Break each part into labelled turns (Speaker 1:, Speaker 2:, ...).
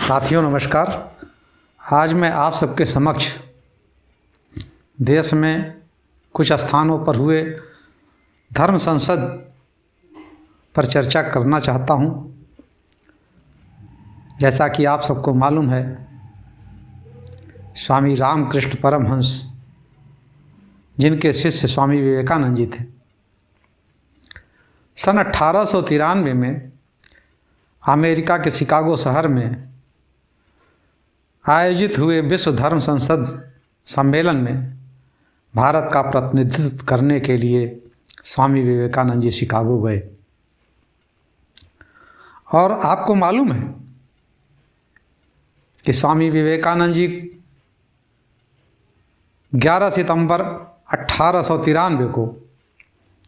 Speaker 1: साथियों नमस्कार। आज मैं आप सबके समक्ष देश में कुछ स्थानों पर हुए धर्म संसद पर चर्चा करना चाहता हूं। जैसा कि आप सबको मालूम है, स्वामी रामकृष्ण परमहंस जिनके शिष्य स्वामी विवेकानंद जी थे, सन 1893 में अमेरिका के शिकागो शहर में आयोजित हुए विश्व धर्म संसद सम्मेलन में भारत का प्रतिनिधित्व करने के लिए स्वामी विवेकानंद जी शिकागो गए। और आपको मालूम है कि स्वामी विवेकानंद जी 11 सितंबर 1893 को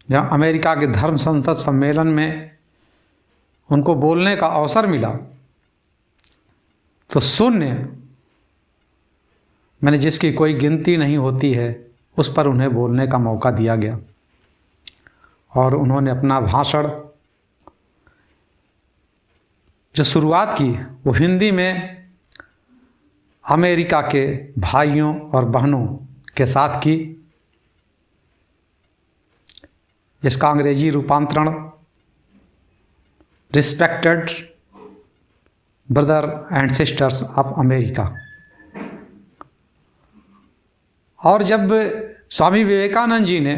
Speaker 1: जब अमेरिका के धर्म संसद सम्मेलन में उनको बोलने का अवसर मिला तो शून्य, मैंने जिसकी कोई गिनती नहीं होती है, उस पर उन्हें बोलने का मौका दिया गया। और उन्होंने अपना भाषण जो शुरुआत की वो हिंदी में अमेरिका के भाइयों और बहनों के साथ की, जिसका अंग्रेजी रूपांतरण respected brother and sisters of America. और जब स्वामी विवेकानंद जी ने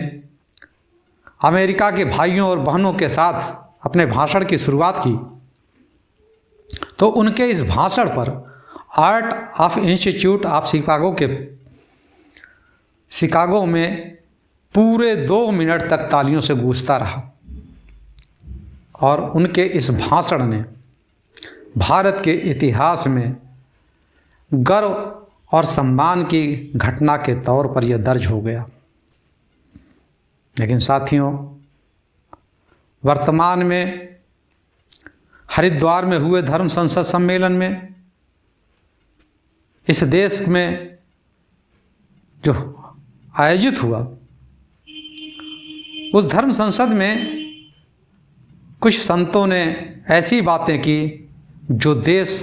Speaker 1: अमेरिका के भाइयों और बहनों के साथ अपने भाषण की शुरुआत की तो उनके इस भाषण पर art of institute of Chicago में पूरे 2 मिनट तक तालियों से गूंजता रहा। और उनके इस भाषण ने भारत के इतिहास में गर्व और सम्मान की घटना के तौर पर यह दर्ज हो गया। लेकिन साथियों, वर्तमान में हरिद्वार में हुए धर्म संसद सम्मेलन में इस देश में जो आयोजित हुआ, उस धर्म संसद में कुछ संतों ने ऐसी बातें की जो देश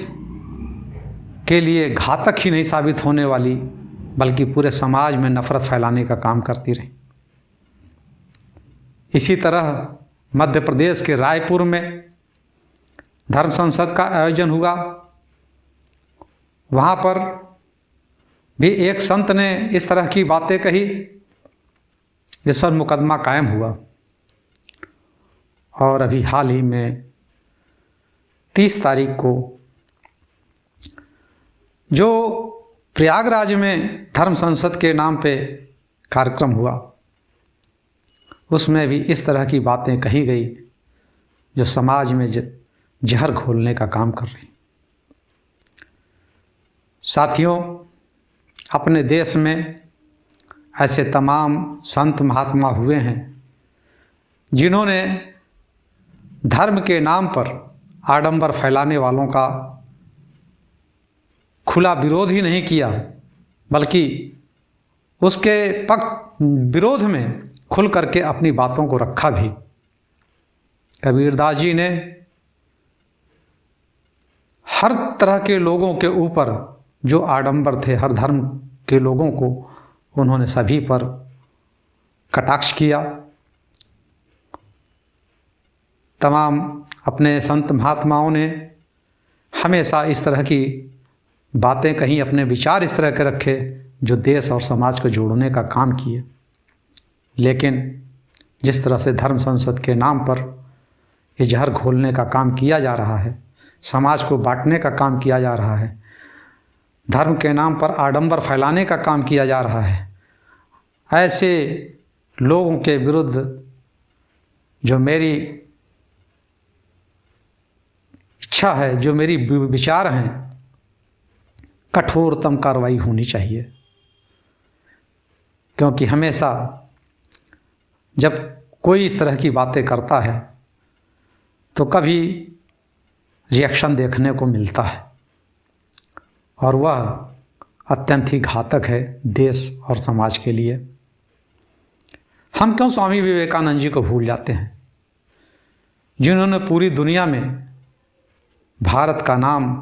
Speaker 1: के लिए घातक ही नहीं साबित होने वाली, बल्कि पूरे समाज में नफरत फैलाने का काम करती रही। इसी तरह मध्य प्रदेश के रायपुर में धर्म संसद का आयोजन हुआ। वहाँ पर भी एक संत ने इस तरह की बातें कही जिस पर मुकदमा कायम हुआ। और अभी हाल ही में 30 तारीख को जो प्रयागराज में धर्म संसद के नाम पे कार्यक्रम हुआ, उसमें भी इस तरह की बातें कही गई जो समाज में जहर घोलने का काम कर रही। साथियों, अपने देश में ऐसे तमाम संत महात्मा हुए हैं जिन्होंने धर्म के नाम पर आडंबर फैलाने वालों का खुला विरोध ही नहीं किया, बल्कि उसके विरोध में खुल करके अपनी बातों को रखा भी। कबीरदास जी ने हर तरह के लोगों के ऊपर जो आडंबर थे, हर धर्म के लोगों को उन्होंने सभी पर कटाक्ष किया। तमाम अपने संत महात्माओं ने हमेशा इस तरह की बातें कहीं, अपने विचार इस तरह के रखे जो देश और समाज को जोड़ने का काम किए। लेकिन जिस तरह से धर्म संसद के नाम पर ये जहर घोलने का काम किया जा रहा है, समाज को बांटने का काम किया जा रहा है, धर्म के नाम पर आडंबर फैलाने का काम किया जा रहा है, ऐसे लोगों के विरुद्ध जो मेरी इच्छा है, जो मेरी विचार हैं, कठोरतम कार्रवाई होनी चाहिए। क्योंकि हमेशा जब कोई इस तरह की बातें करता है तो कभी रिएक्शन देखने को मिलता है, और वह अत्यंत ही घातक है देश और समाज के लिए। हम क्यों स्वामी विवेकानंद जी को भूल जाते हैं, जिन्होंने पूरी दुनिया में भारत का नाम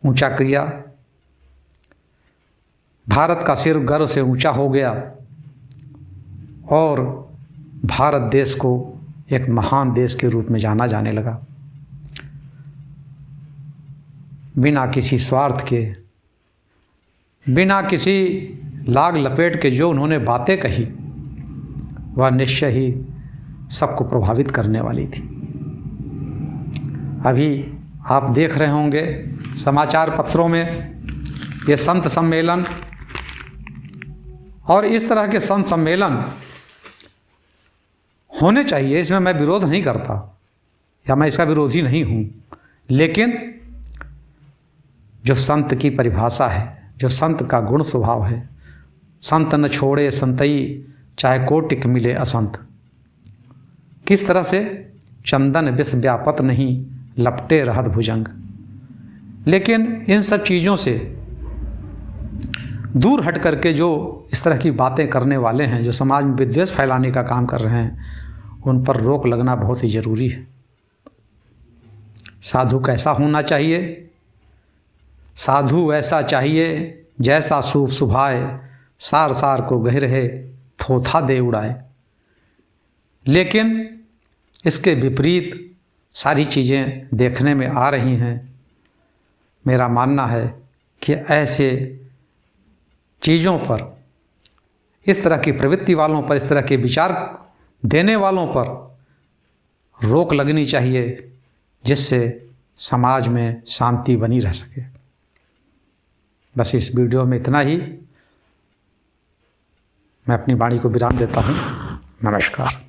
Speaker 1: ऊंचा किया, भारत का सिर गर्व से ऊंचा हो गया और भारत देश को एक महान देश के रूप में जाना जाने लगा। बिना किसी स्वार्थ के, बिना किसी लाग लपेट के जो उन्होंने बातें कही वह निश्चय ही सबको प्रभावित करने वाली थी। अभी आप देख रहे होंगे समाचार पत्रों में ये संत सम्मेलन, और इस तरह के संत सम्मेलन होने चाहिए, इसमें मैं विरोध नहीं करता या मैं इसका विरोधी नहीं हूँ, लेकिन जो संत की परिभाषा है, जो संत का गुण स्वभाव है, संत न छोड़े संतई चाहे कोटिक मिले असंत, किस तरह से चंदन विष व्यापत नहीं लपटे रहत भुजंग। लेकिन इन सब चीज़ों से दूर हट करके जो इस तरह की बातें करने वाले हैं, जो समाज में विद्वेष फैलाने का काम कर रहे हैं, उन पर रोक लगना बहुत ही ज़रूरी है। साधु कैसा होना चाहिए? साधु ऐसा चाहिए जैसा सूप सुभाए, सार सार को गह रहे थोथा दे उड़ाए। लेकिन इसके विपरीत सारी चीज़ें देखने में आ रही हैं। मेरा मानना है कि ऐसे चीज़ों पर, इस तरह की प्रवृत्ति वालों पर, इस तरह के विचार देने वालों पर रोक लगनी चाहिए, जिससे समाज में शांति बनी रह सके। बस इस वीडियो में इतना ही। मैं अपनी वाणी को विराम देता हूँ। नमस्कार।